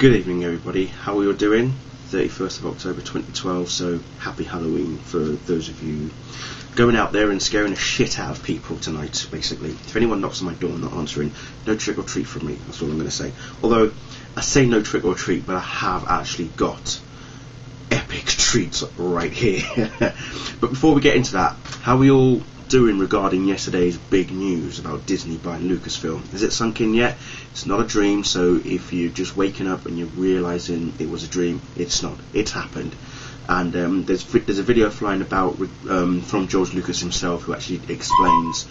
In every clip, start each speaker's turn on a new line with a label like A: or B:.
A: Good evening, everybody. How are you doing? 31st of October 2012, so happy Halloween for those of you going out there and scaring the shit out of people tonight, basically. If anyone knocks on my door and not answering, no trick or treat from me, that's all I'm going to say. Although, I say no trick or treat, but I have actually got epic treats right here. But before we get into that, how are we all doing regarding yesterday's big news about Disney buying Lucasfilm? Has it sunk in yet? It's not a dream, so if you're just waking up and you're realising it was a dream, it's not. It's happened. And there's a video flying about from George Lucas himself, who actually explains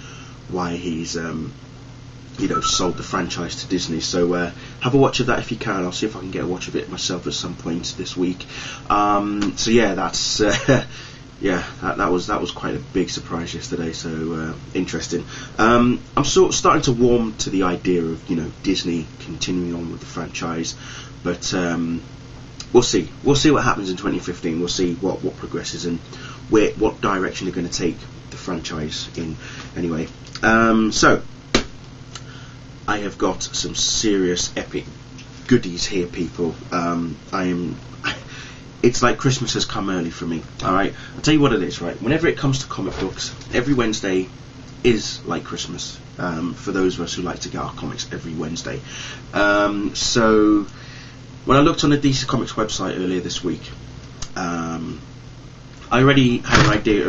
A: why he's sold the franchise to Disney. So have a watch of that if you can. I'll see if I can get a watch of it myself at some point this week. So yeah, that's that was quite a big surprise yesterday. So interesting. I'm sort of starting to warm to the idea of Disney continuing on with the franchise, but we'll see. We'll see what happens in 2015. We'll see what progresses and what direction they're going to take the franchise in. Anyway, so I have got some serious epic goodies here, people. It's like Christmas has come early for me. Alright, I'll tell you what it is, right? Whenever it comes to comic books, every Wednesday is like Christmas, for those of us who like to get our comics every Wednesday. So when I looked on the DC Comics website earlier this week, I already had an idea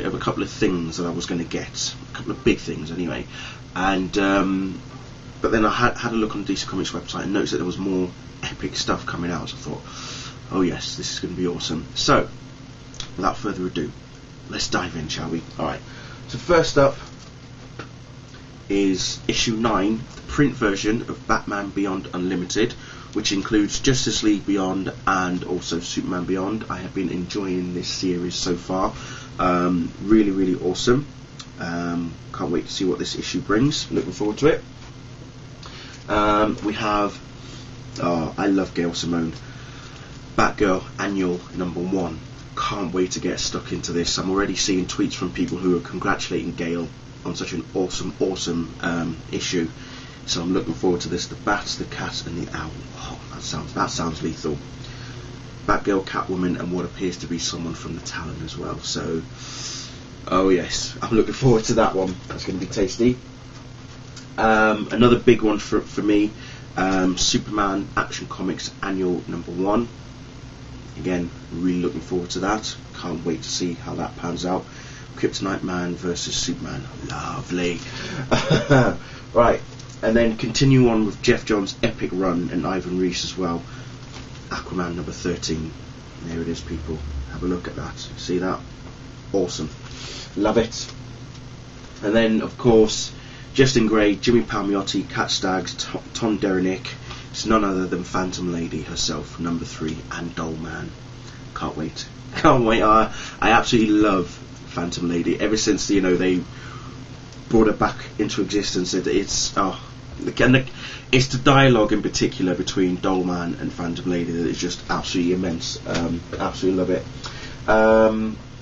A: of a couple of things that I was going to get, a couple of big things anyway, and but then I had a look on the DC Comics website and noticed that there was more epic stuff coming out. So I thought, oh yes, this is going to be awesome. So without further ado, let's dive in, shall we? Alright, so first up is issue 9, the print version of Batman Beyond Unlimited, which includes Justice League Beyond and also Superman Beyond. I have been enjoying this series so far. Really, really awesome. Can't wait to see what this issue brings. Looking forward to it. We have, I love Gail Simone, Batgirl Annual #1. Can't wait to get stuck into this. I'm already seeing tweets from people who are congratulating Gail on such an awesome issue. So I'm looking forward to this. The Bats, the Cat and the Owl. Oh, that sounds lethal. Batgirl, Catwoman and what appears to be someone from the Talon as well. So, oh yes, I'm looking forward to that one. That's going to be tasty. Another big one for me, Superman Action Comics Annual #1. Again, really looking forward to that. Can't wait to see how that pans out. Kryptonite Man versus Superman. Lovely. Right, and then continue on with Jeff Johns' epic run and Ivan Reis as well. Aquaman #13. There it is, people. Have a look at that. See that? Awesome. Love it. And then, of course, Justin Gray, Jimmy Palmiotti, Kat Staggs, Tom Derenick. It's none other than Phantom Lady herself, #3, and Dollman. Can't wait. Can't wait. I absolutely love Phantom Lady. Ever since they brought her back into existence, it's the dialogue in particular between Dollman and Phantom Lady that is just absolutely immense. Absolutely love it.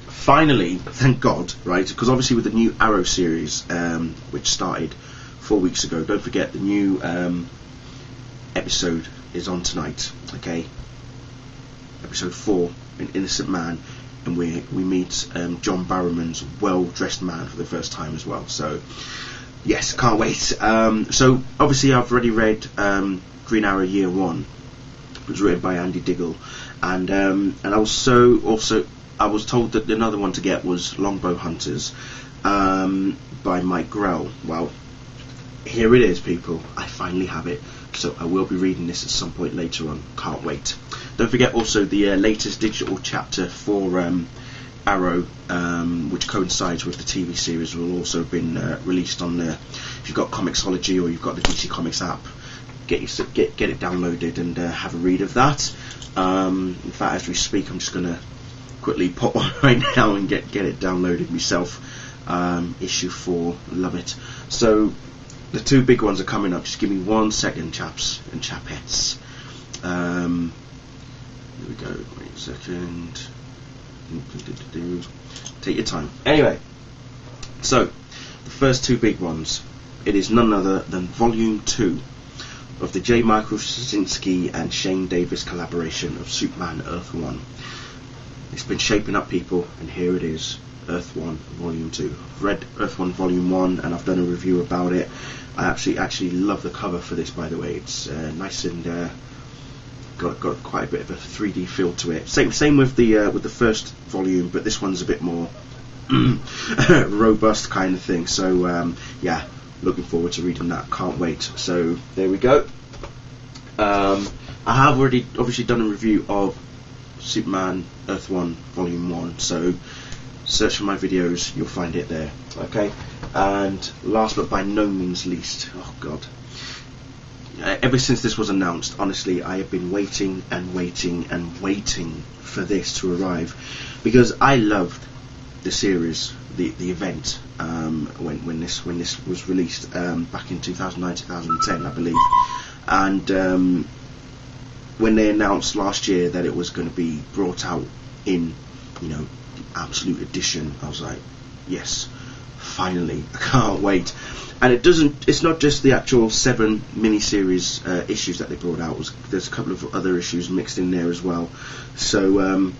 A: Finally, thank God, right? Because obviously with the new Arrow series, which started 4 weeks ago, don't forget the new episode is on tonight. Okay, episode 4, an Innocent Man, and we meet John Barrowman's well-dressed man for the first time as well. So yes, can't wait. So obviously I've already read Green Arrow Year 1, which was written by Andy Diggle, and I was told that another one to get was Longbow Hunters by Mike Grell. Well, here it is, people. I finally have it, so I will be reading this at some point later on. Can't wait. Don't forget also the latest digital chapter for Arrow, which coincides with the TV series, will also have been released on the. If you've got Comixology or you've got the DC Comics app, get it downloaded and have a read of that. In fact, as we speak, I'm just going to quickly pop on right now and get it downloaded myself. Issue 4, love it. So the two big ones are coming up. Just give me 1 second, chaps and chapettes. Here we go. Wait a second. Take your time. Anyway, so the first two big ones. It is none other than Volume 2 of the J. Michael Straczynski and Shane Davis collaboration of Superman Earth 1. It's been shaping up, people, and here it is, Earth 1 Volume 2. I've read Earth 1 Volume 1 and I've done a review about it. I actually love the cover for this, by the way. It's nice and got quite a bit of a 3D feel to it. Same with the first volume, but this one's a bit more robust kind of thing. So yeah, looking forward to reading that. Can't wait. So there we go. I have already obviously done a review of Superman Earth 1 Volume 1, so search for my videos, you'll find it there. Okay, and last but by no means least, oh god, ever since this was announced, honestly, I have been waiting and waiting and waiting for this to arrive, because I loved the series, the event, when this was released back in 2009, 2010, I believe, and when they announced last year that it was going to be brought out in, you know, Absolute Edition, I was like, yes, finally, I can't wait. And it's not just the actual 7 miniseries issues that they brought out. There's a couple of other issues mixed in there as well. So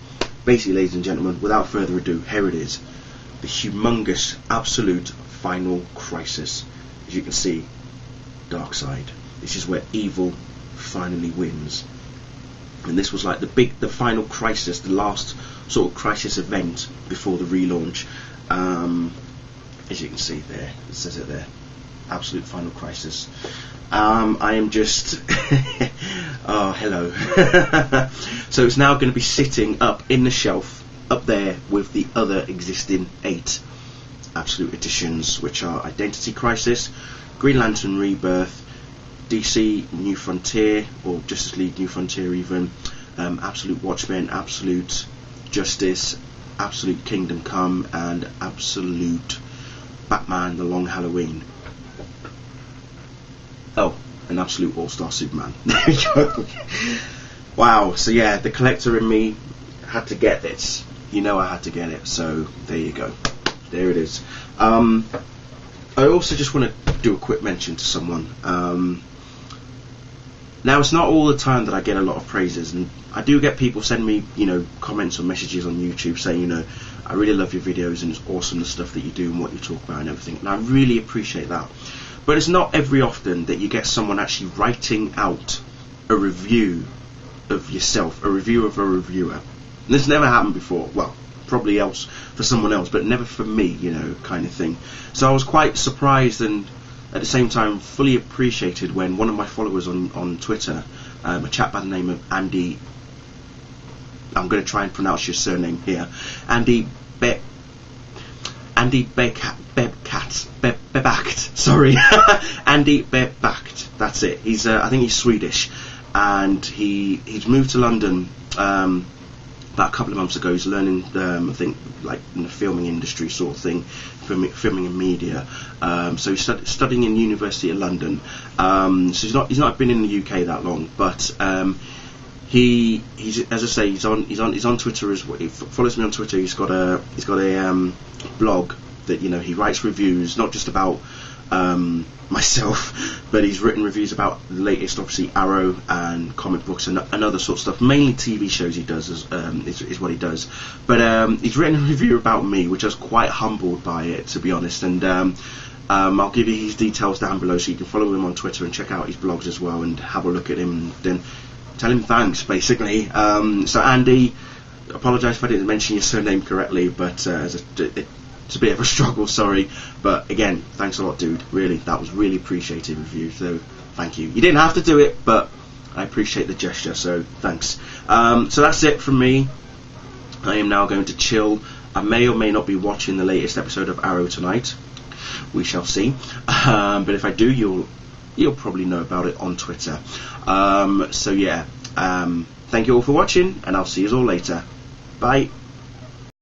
A: basically, ladies and gentlemen, without further ado, here it is, the humongous Absolute Final Crisis. As you can see, Darkseid. This is where evil finally wins. And this was like the final crisis, the last sort of crisis event before the relaunch. As you can see there, it says it there, Absolute Final Crisis. I am just oh, hello. So it's now going to be sitting up in the shelf up there with the other existing 8 Absolute Editions, which are Identity Crisis, Green Lantern Rebirth, DC New Frontier, or Justice League New Frontier even, Absolute Watchmen, Absolute Justice, Absolute Kingdom Come, and Absolute Batman The Long Halloween. Oh, and Absolute All-Star Superman. There we go. Wow, so yeah, the collector in me had to get this. You know I had to get it, so there you go. There it is. I also just want to do a quick mention to someone. Now, it's not all the time that I get a lot of praises, and I do get people send me, you know, comments or messages on YouTube saying, you know, I really love your videos and it's awesome the stuff that you do and what you talk about and everything, and I really appreciate that. But it's not every often that you get someone actually writing out a review of yourself, a review of a reviewer. And this never happened before. Well, probably else for someone else, but never for me, you know, kind of thing. So I was quite surprised and at the same time fully appreciated when one of my followers on Twitter, a chap by the name of Andy, I'm going to try and pronounce your surname here, Andy Bebacht, sorry, Andy Bebacht, that's it. He's I think he's Swedish, and he's moved to London about a couple of months ago. He's learning, I think, like in the filming industry sort of thing, filming and media. So he's studying in University of London. So he's not been in the UK that long, but he's as I say, he's on Twitter as well. He follows me on Twitter. He's got a blog that, you know, he writes reviews, not just about myself, but he's written reviews about the latest, obviously, Arrow and comic books and other sort of stuff. Mainly TV shows he does is what he does. But he's written a review about me, which I was quite humbled by it, to be honest. And I'll give you his details down below, so you can follow him on Twitter and check out his blogs as well, and have a look at him, and then tell him thanks, basically. So Andy, apologise if I didn't mention your surname correctly, but it's a bit of a struggle, sorry, but again, thanks a lot, dude. Really, that was really appreciated with you, so thank you. You didn't have to do it, but I appreciate the gesture, so thanks. So that's it from me. I am now going to chill. I may or may not be watching the latest episode of Arrow tonight. We shall see. But if I do, you'll probably know about it on Twitter. So yeah, thank you all for watching, and I'll see you all later. Bye.